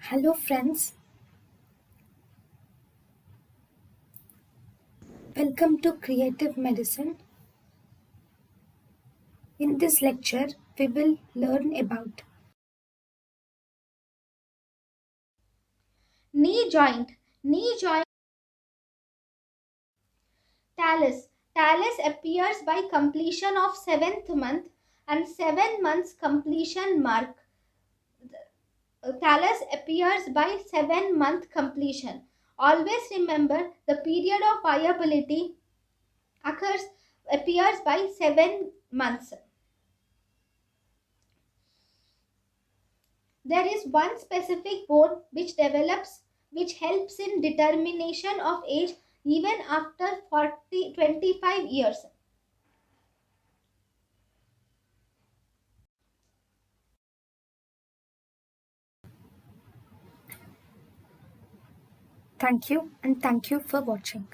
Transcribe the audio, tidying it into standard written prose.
Hello, friends. Welcome to Creative Medicine. In this lecture, we will learn about Knee joint. Knee joint. Talus. Talus appears by completion of seventh month and 7 months completion mark. Talus appears by 7 month completion. Always remember the period of viability occurs appears by 7 months. There is one specific bone which helps in determination of age even after 25 years. thank you and thank you for watching.